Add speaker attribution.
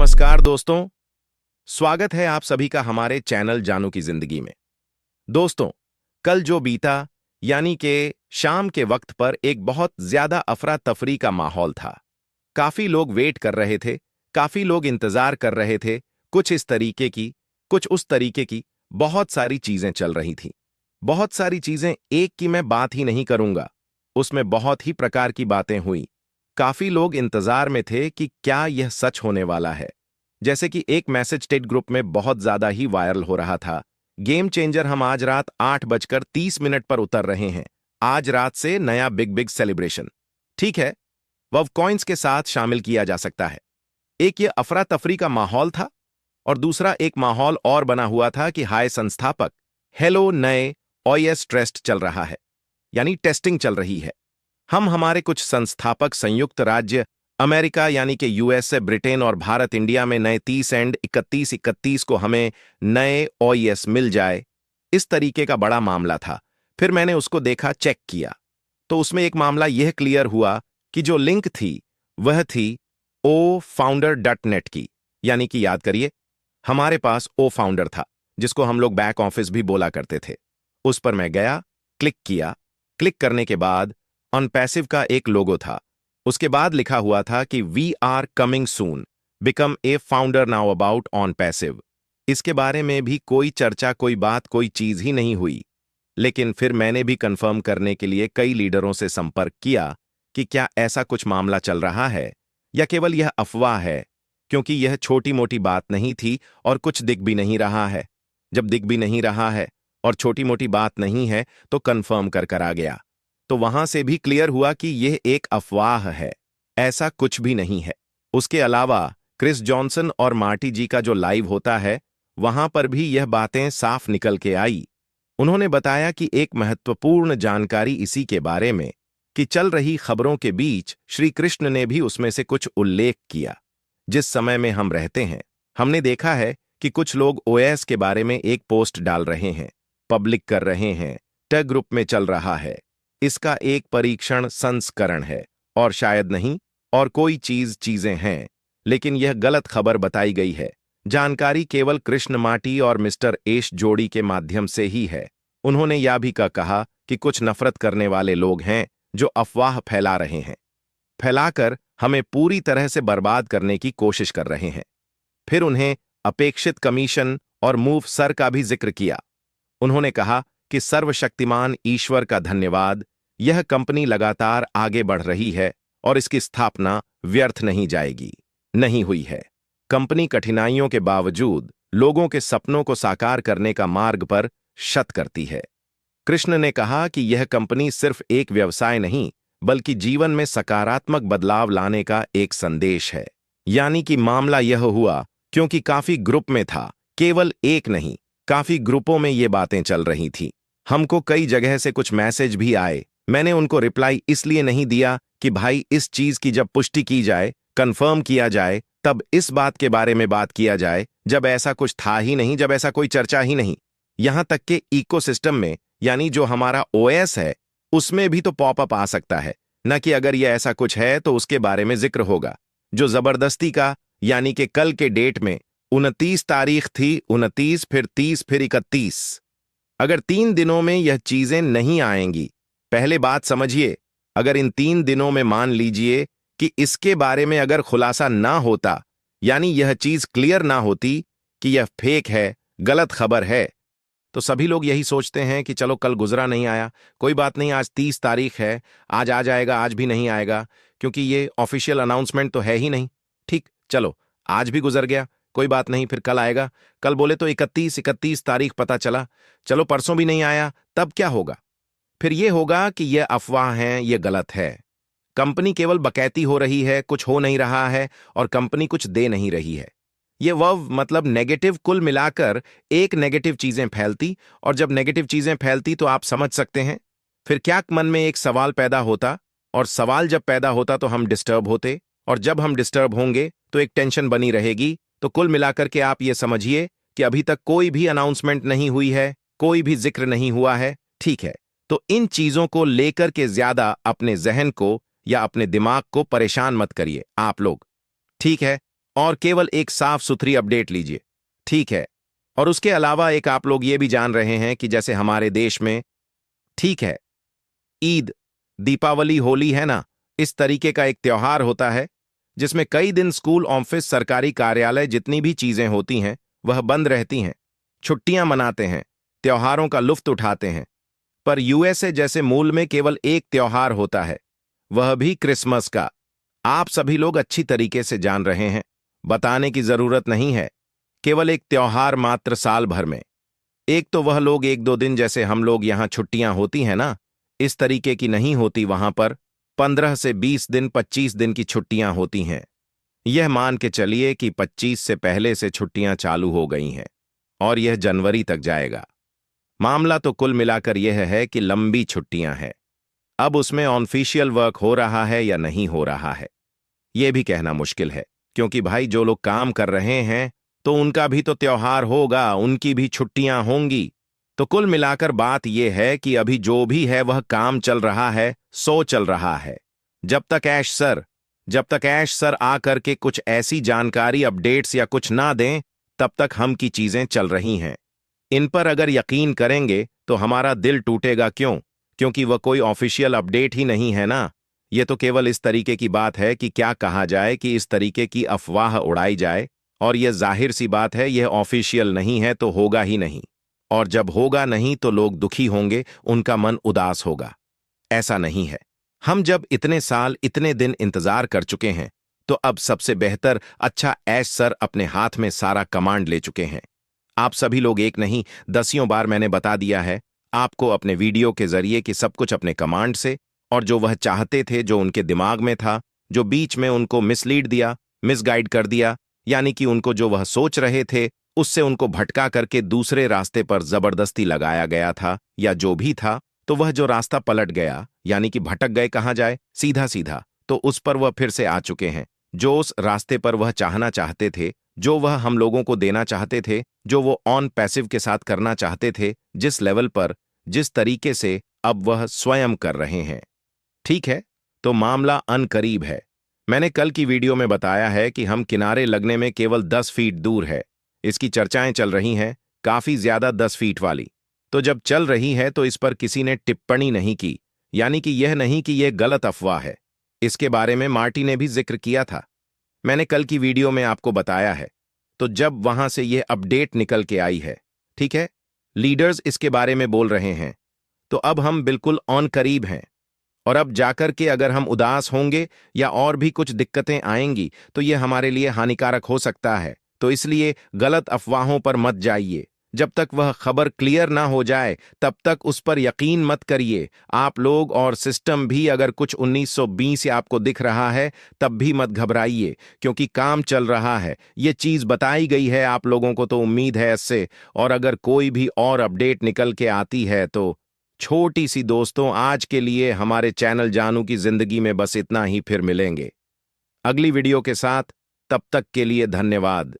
Speaker 1: नमस्कार दोस्तों। स्वागत है आप सभी का हमारे चैनल जानू की जिंदगी में। दोस्तों, कल जो बीता यानी कि शाम के वक्त पर एक बहुत ज्यादा अफरा तफरी का माहौल था। काफी लोग वेट कर रहे थे, काफी लोग इंतजार कर रहे थे। कुछ इस तरीके की, कुछ उस तरीके की बहुत सारी चीजें चल रही थी। बहुत सारी चीजें, एक की मैं बात ही नहीं करूंगा, उसमें बहुत ही प्रकार की बातें हुई। काफी लोग इंतजार में थे कि क्या यह सच होने वाला है। जैसे कि एक मैसेज टेट ग्रुप में बहुत ज्यादा ही वायरल हो रहा था, गेम चेंजर हम आज रात 8:30 पर उतर रहे हैं। आज रात से नया बिग बिग सेलिब्रेशन। ठीक है, वह कॉइन्स के साथ शामिल किया जा सकता है। एक ये अफरा तफरी का माहौल था और दूसरा एक माहौल और बना हुआ था कि हाय संस्थापक, हेलो नए ओएस टेस्ट चल रहा है, यानी टेस्टिंग चल रही है। हम हमारे कुछ संस्थापक संयुक्त राज्य अमेरिका यानी कि यूएसए, ब्रिटेन और भारत इंडिया में नए 30 एंड 31 को हमें नए ओईएस मिल जाए, इस तरीके का बड़ा मामला था। फिर मैंने उसको देखा, चेक किया, तो उसमें एक मामला यह क्लियर हुआ कि जो लिंक थी वह थी ofounder.net की। यानी कि याद करिए, हमारे पास ओ फाउंडर था जिसको हम लोग बैक ऑफिस भी बोला करते थे। उस पर मैं गया, क्लिक किया। क्लिक करने के बाद ऑनपैसिव का एक लोगो था। उसके बाद लिखा हुआ था कि we are coming soon, become a founder now about OnPassive. इसके बारे में भी कोई चर्चा, कोई बात, कोई चीज ही नहीं हुई। लेकिन फिर मैंने भी कंफर्म करने के लिए कई लीडरों से संपर्क किया कि क्या ऐसा कुछ मामला चल रहा है या केवल यह अफवाह है, क्योंकि यह छोटी मोटी बात नहीं थी और कुछ दिख भी नहीं रहा है। जब दिख भी नहीं रहा है और छोटी मोटी बात नहीं है तो कंफर्म कर आ गया। तो वहां से भी क्लियर हुआ कि यह एक अफवाह है, ऐसा कुछ भी नहीं है। उसके अलावा क्रिस जॉनसन और मार्टी जी का जो लाइव होता है, वहां पर भी यह बातें साफ निकल के आई। उन्होंने बताया कि एक महत्वपूर्ण जानकारी इसी के बारे में कि चल रही खबरों के बीच श्री कृष्ण ने भी उसमें से कुछ उल्लेख किया। जिस समय में हम रहते हैं, हमने देखा है कि कुछ लोग ओएस के बारे में एक पोस्ट डाल रहे हैं, पब्लिक कर रहे हैं, टैग ग्रुप में चल रहा है, इसका एक परीक्षण संस्करण है और शायद नहीं और कोई चीजें हैं, लेकिन यह गलत खबर बताई गई है। जानकारी केवल कृष्ण माटी और मिस्टर एश जोड़ी के माध्यम से ही है। उन्होंने यह भी कहा कि कुछ नफरत करने वाले लोग हैं जो अफवाह फैला रहे हैं, फैलाकर हमें पूरी तरह से बर्बाद करने की कोशिश कर रहे हैं। फिर उन्हें अपेक्षित कमीशन और मूव सर का भी जिक्र किया। उन्होंने कहा कि सर्वशक्तिमान ईश्वर का धन्यवाद, यह कंपनी लगातार आगे बढ़ रही है और इसकी स्थापना व्यर्थ नहीं जाएगी, नहीं हुई है। कंपनी कठिनाइयों के बावजूद लोगों के सपनों को साकार करने का मार्ग पर शत करती है। कृष्ण ने कहा कि यह कंपनी सिर्फ एक व्यवसाय नहीं, बल्कि जीवन में सकारात्मक बदलाव लाने का एक संदेश है। यानी कि मामला यह हुआ क्योंकि काफी ग्रुप में था, केवल एक नहीं, काफी ग्रुपों में ये बातें चल रही थी। हमको कई जगह से कुछ मैसेज भी आए। मैंने उनको रिप्लाई इसलिए नहीं दिया कि भाई इस चीज की जब पुष्टि की जाए, कंफर्म किया जाए, तब इस बात के बारे में बात किया जाए, जब ऐसा कुछ था ही नहीं, जब ऐसा कोई चर्चा ही नहीं। यहां तक के इकोसिस्टम में, यानी जो हमारा ओएस है, उसमें भी तो पॉपअप आ सकता है, न कि अगर यह ऐसा कुछ है तो उसके बारे में जिक्र होगा। जो जबरदस्ती का, यानी कि कल के डेट में 29 तारीख थी, 29 फिर 30 फिर 31, अगर 3 दिनों में यह चीजें नहीं आएंगी, पहले बात समझिए, अगर इन 3 दिनों में मान लीजिए कि इसके बारे में अगर खुलासा ना होता, यानी यह चीज क्लियर ना होती कि यह फेक है, गलत खबर है, तो सभी लोग यही सोचते हैं कि चलो कल गुजरा नहीं आया, कोई बात नहीं, आज 30 तारीख है, आज आ जाएगा, आज भी नहीं आएगा, क्योंकि ये ऑफिशियल अनाउंसमेंट तो है ही नहीं। ठीक, चलो आज भी गुजर गया, कोई बात नहीं, फिर कल आएगा। कल बोले तो 31 तारीख पता चला, चलो परसों भी नहीं आया, तब क्या होगा? फिर ये होगा कि ये अफवाह है, ये गलत है, कंपनी केवल बकैती हो रही है, कुछ हो नहीं रहा है और कंपनी कुछ दे नहीं रही है। ये वह मतलब नेगेटिव, कुल मिलाकर एक नेगेटिव चीजें फैलती, और जब नेगेटिव चीजें फैलती तो आप समझ सकते हैं फिर क्या मन में एक सवाल पैदा होता, और सवाल जब पैदा होता तो हम डिस्टर्ब होते, और जब हम डिस्टर्ब होंगे तो एक टेंशन बनी रहेगी। तो कुल मिलाकर के आप ये समझिए कि अभी तक कोई भी अनाउंसमेंट नहीं हुई है, कोई भी जिक्र नहीं हुआ है। ठीक है, तो इन चीजों को लेकर के ज्यादा अपने जहन को या अपने दिमाग को परेशान मत करिए आप लोग, ठीक है? और केवल एक साफ सुथरी अपडेट लीजिए, ठीक है। और उसके अलावा एक आप लोग ये भी जान रहे हैं कि जैसे हमारे देश में, ठीक है, ईद, दीपावली, होली है ना, इस तरीके का एक त्योहार होता है जिसमें कई दिन स्कूल, ऑफिस, सरकारी कार्यालय, जितनी भी चीजें होती हैं वह बंद रहती हैं, छुट्टियां मनाते हैं, त्योहारों का लुत्फ उठाते हैं। पर यूएसए जैसे मूल में केवल एक त्योहार होता है, वह भी क्रिसमस का। आप सभी लोग अच्छी तरीके से जान रहे हैं, बताने की जरूरत नहीं है। केवल एक त्योहार मात्र साल भर में। एक तो वह लोग एक दो दिन, जैसे हम लोग यहाँ छुट्टियां होती हैं ना, इस तरीके की नहीं होती। वहां पर 15 से 20 दिन, 25 दिन की छुट्टियां होती हैं। यह मान के चलिए कि 25 से पहले से छुट्टियां चालू हो गई हैं और यह जनवरी तक जाएगा। मामला तो कुल मिलाकर यह है कि लंबी छुट्टियां हैं। अब उसमें ऑफिशियल वर्क हो रहा है या नहीं हो रहा है, यह भी कहना मुश्किल है, क्योंकि भाई जो लोग काम कर रहे हैं तो उनका भी तो त्योहार होगा, उनकी भी छुट्टियां होंगी। तो कुल मिलाकर बात यह है कि अभी जो भी है वह काम चल रहा है, सो चल रहा है। जब तक ऐश सर आकर के कुछ ऐसी जानकारी, अपडेट्स या कुछ ना दें, तब तक हम की चीजें चल रही हैं। इन पर अगर यकीन करेंगे तो हमारा दिल टूटेगा। क्यों? क्योंकि वह कोई ऑफिशियल अपडेट ही नहीं है ना। यह तो केवल इस तरीके की बात है कि क्या कहा जाए, कि इस तरीके की अफवाह उड़ाई जाए। और यह जाहिर सी बात है, यह ऑफिशियल नहीं है तो होगा ही नहीं। और जब होगा नहीं तो लोग दुखी होंगे, उनका मन उदास होगा। ऐसा नहीं है। हम जब इतने साल, इतने दिन इंतजार कर चुके हैं, तो अब सबसे बेहतर, अच्छा, ऐश सर अपने हाथ में सारा कमांड ले चुके हैं। आप सभी लोग एक नहीं, दसियों बार मैंने बता दिया है आपको अपने वीडियो के जरिए कि सब कुछ अपने कमांड से, और जो वह चाहते थे, जो उनके दिमाग में था, जो बीच में उनको मिसलीड दिया, मिसगाइड कर दिया, यानी कि उनको जो वह सोच रहे थे उससे उनको भटका करके दूसरे रास्ते पर जबरदस्ती लगाया गया था, या जो भी था, तो वह जो रास्ता पलट गया, यानी कि भटक गए, कहाँ जाए, सीधा सीधा, तो उस पर वह फिर से आ चुके हैं। जो उस रास्ते पर वह चाहना चाहते थे, जो वह हम लोगों को देना चाहते थे, जो वो ऑन पैसिव के साथ करना चाहते थे, जिस लेवल पर, जिस तरीके से, अब वह स्वयं कर रहे हैं। ठीक है, तो मामला अनकरीब है। मैंने कल की वीडियो में बताया है कि हम किनारे लगने में केवल 10 फीट दूर है। इसकी चर्चाएं चल रही हैं, काफी ज्यादा, 10 फीट वाली। तो जब चल रही है तो इस पर किसी ने टिप्पणी नहीं की, यानी कि यह नहीं कि यह गलत अफवाह है। इसके बारे में मार्टी ने भी जिक्र किया था, मैंने कल की वीडियो में आपको बताया है। तो जब वहां से यह अपडेट निकल के आई है, ठीक है, लीडर्स इसके बारे में बोल रहे हैं, तो अब हम बिल्कुल ऑन करीब हैं। और अब जाकर के अगर हम उदास होंगे या और भी कुछ दिक्कतें आएंगी तो यह हमारे लिए हानिकारक हो सकता है। तो इसलिए गलत अफवाहों पर मत जाइए। जब तक वह खबर क्लियर ना हो जाए तब तक उस पर यकीन मत करिए। आप लोग और सिस्टम भी, अगर कुछ 1920 या आपको दिख रहा है तब भी मत घबराइए, क्योंकि काम चल रहा है। ये चीज बताई गई है आप लोगों को, तो उम्मीद है इससे। और अगर कोई भी और अपडेट निकल के आती है तो छोटी सी दोस्तों, आज के लिए हमारे चैनल जानू की जिंदगी में बस इतना ही। फिर मिलेंगे अगली वीडियो के साथ, तब तक के लिए धन्यवाद।